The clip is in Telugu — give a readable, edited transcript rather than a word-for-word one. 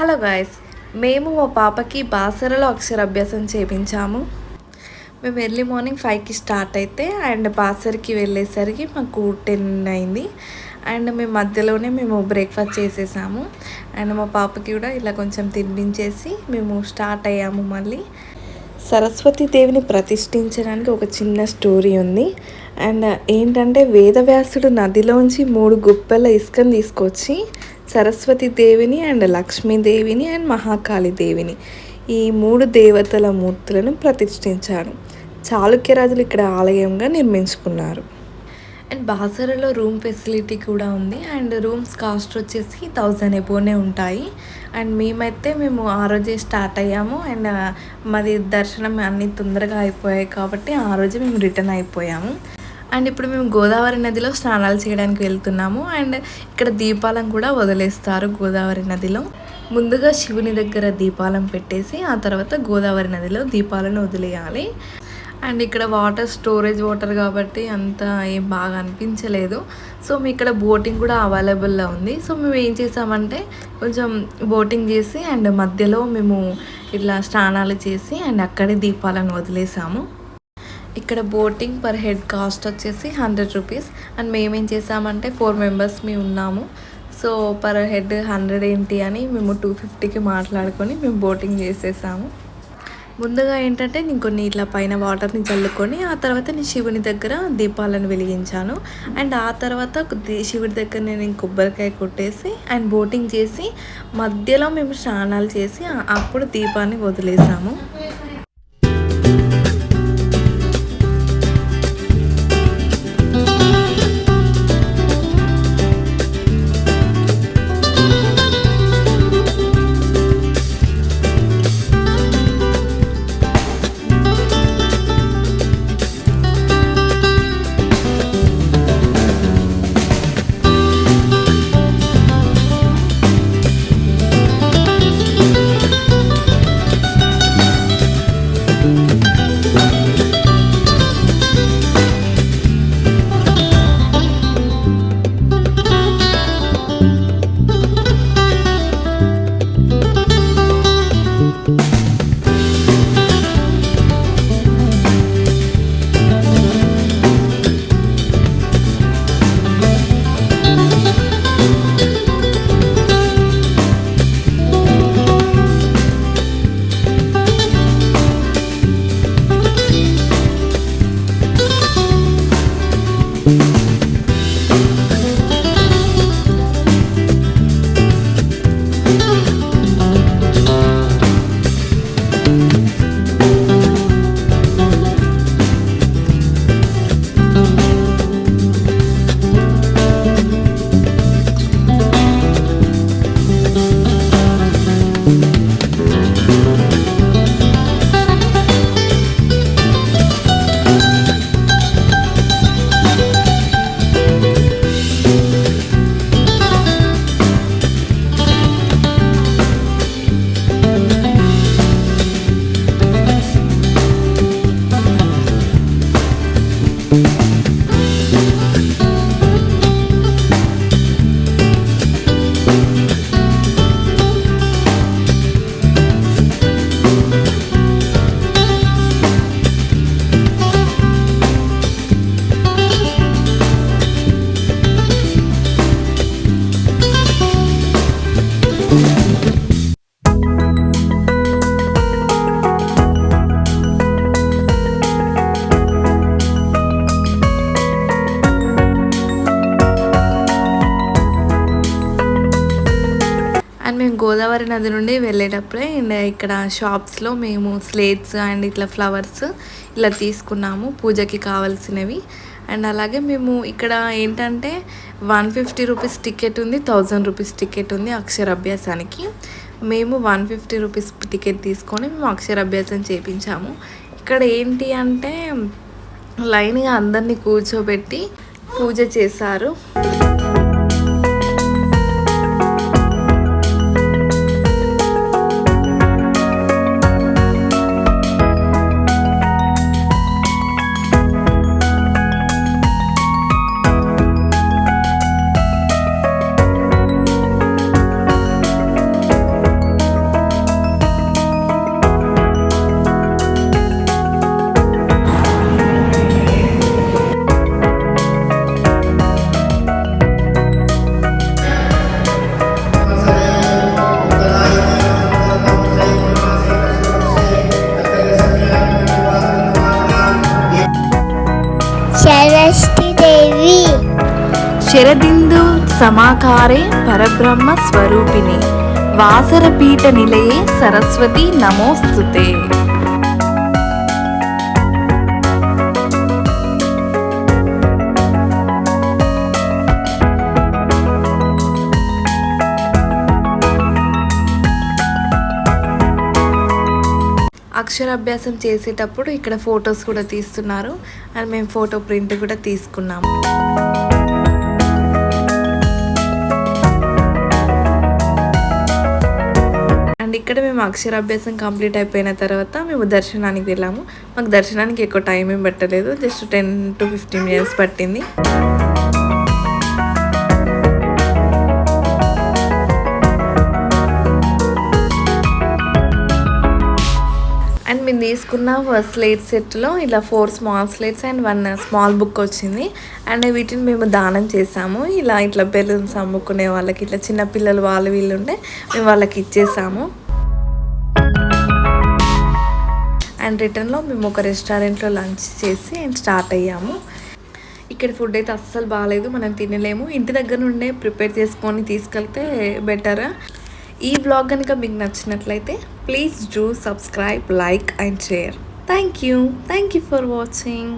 హలో గాయ్స్, మేము మా పాపకి బాసరలో అక్షరాభ్యాసం చేపించాము. మేము ఎర్లీ మార్నింగ్ 5కి స్టార్ట్ అయితే అండ్ బాసరికి వెళ్ళేసరికి మాకు 10 అయింది. అండ్ మేము మధ్యలోనే బ్రేక్ఫాస్ట్ చేసేసాము. అండ్ మా పాపకి కూడా ఇలా కొంచెం తినిపించేసి మేము స్టార్ట్ అయ్యాము. మళ్ళీ సరస్వతి దేవిని ప్రతిష్ఠించడానికి ఒక చిన్న స్టోరీ ఉంది. అండ్ ఏంటంటే వేదవ్యాసుడు నదిలోంచి 3 గుప్పెల ఇసుకను తీసుకొచ్చి సరస్వతి దేవిని అండ్ లక్ష్మీదేవిని అండ్ మహాకాళి దేవిని ఈ 3 దేవతల మూర్తులను ప్రతిష్ఠించారు. చాళుక్య రాజులు ఇక్కడ ఆలయంగా నిర్మించుకున్నారు. అండ్ బాసరలో రూమ్ ఫెసిలిటీ కూడా ఉంది. అండ్ రూమ్స్ కాస్ట్ వచ్చేసి 1000 ఎబోనే ఉంటాయి. అండ్ మేము ఆ రోజే స్టార్ట్ అయ్యాము. అండ్ మాది దర్శనం అన్నీ తొందరగా అయిపోయాయి కాబట్టి ఆ రోజు మేము రిటర్న్ అయిపోయాము. అండ్ ఇప్పుడు మేము గోదావరి నదిలో స్నానాలు చేయడానికి వెళ్తున్నాము. అండ్ ఇక్కడ దీపాలను కూడా వదిలేస్తారు గోదావరి నదిలో. ముందుగా శివుని దగ్గర దీపాలను పెట్టేసి ఆ తర్వాత గోదావరి నదిలో దీపాలను వదిలేయాలి. అండ్ ఇక్కడ వాటర్ స్టోరేజ్ వాటర్ కాబట్టి అంత ఏం బాగా అనిపించలేదు. సో మీ ఇక్కడ బోటింగ్ కూడా అవైలబుల్లో ఉంది. సో మేము ఏం చేసామంటే కొంచెం బోటింగ్ చేసి అండ్ మధ్యలో మేము ఇట్లా స్నానాలు చేసి అండ్ అక్కడే దీపాలను వదిలేసాము. ఇక్కడ బోటింగ్ పర్ హెడ్ కాస్ట్ వచ్చేసి 100 రూపీస్. అండ్ మేమేం చేసామంటే 4 మెంబర్స్ మేము ఉన్నాము. సో పర్ హెడ్ 100 ఏంటి అని మేము 250కి మాట్లాడుకొని మేము బోటింగ్ చేసేసాము. ముందుగా ఏంటంటే నేను కొన్ని ఇట్లా పైన వాటర్ని చల్లుకొని ఆ తర్వాత నేను శివుని దగ్గర దీపాలను వెలిగించాను. అండ్ ఆ తర్వాత శివుడి దగ్గర నేను కొబ్బరికాయ కొట్టేసి అండ్ బోటింగ్ చేసి మధ్యలో మేము స్నానాలు చేసి అప్పుడు దీపాన్ని వదిలేసాము. అండ్ మేము గోదావరి నది నుండి వెళ్ళేటప్పుడే ఇక్కడ షాప్స్లో మేము స్లేట్స్ అండ్ ఇట్లా ఫ్లవర్స్ ఇలా తీసుకున్నాము పూజకి కావాల్సినవి. అండ్ అలాగే మేము ఇక్కడ ఏంటంటే 150 రూపీస్ టికెట్ ఉంది, 1000 రూపీస్ టికెట్ ఉంది అక్షరాభ్యాసానికి. మేము 150 రూపీస్ టికెట్ తీసుకొని మేము అక్షరాభ్యాసం చేయించాము. ఇక్కడ ఏంటి అంటే లైన్గా అందరినీ కూర్చోబెట్టి పూజ చేశారు. శరదిందు సమాకారే పరబ్రహ్మ స్వరూపిణి వాసరపీఠ నిలయే సరస్వతి నమోస్తుతే. అక్షరాభ్యాసం చేసేటప్పుడు ఇక్కడ ఫొటోస్ కూడా తీస్తున్నారు అండ్ మేము ఫోటో ప్రింట్ కూడా తీసుకున్నాము. అండ్ ఇక్కడ మేము అక్షరాభ్యాసం కంప్లీట్ అయిపోయిన తర్వాత మేము దర్శనానికి వెళ్ళాము. మాకు దర్శనానికి ఎక్కువ టైం ఏం పట్టలేదు, జస్ట్ 10 to 15 minutes పట్టింది. అండ్ మేము తీసుకున్న స్లేట్ సెట్లో ఇలా 4 small slates and 1 small book వచ్చింది. అండ్ వీటిని మేము దానం చేసాము. ఇట్లా బెలూన్స్ అమ్ముకునే వాళ్ళకి, ఇట్లా చిన్నపిల్లలు వాళ్ళు వీళ్ళు ఉంటే మేము వాళ్ళకి ఇచ్చేసాము. అండ్ రిటర్న్లో మేము ఒక రెస్టారెంట్లో లంచ్ చేసి అండ్ స్టార్ట్ అయ్యాము. ఇక్కడ ఫుడ్ అయితే అస్సలు బాగాలేదు, మనం తినలేము. ఇంటి దగ్గర నుండే ప్రిపేర్ చేసుకొని తీసుకెళ్తే బెటర్. ఈ వ్లాగ్ కనుక మీకు నచ్చినట్లయితే please do subscribe, like and share. Thank you for watching.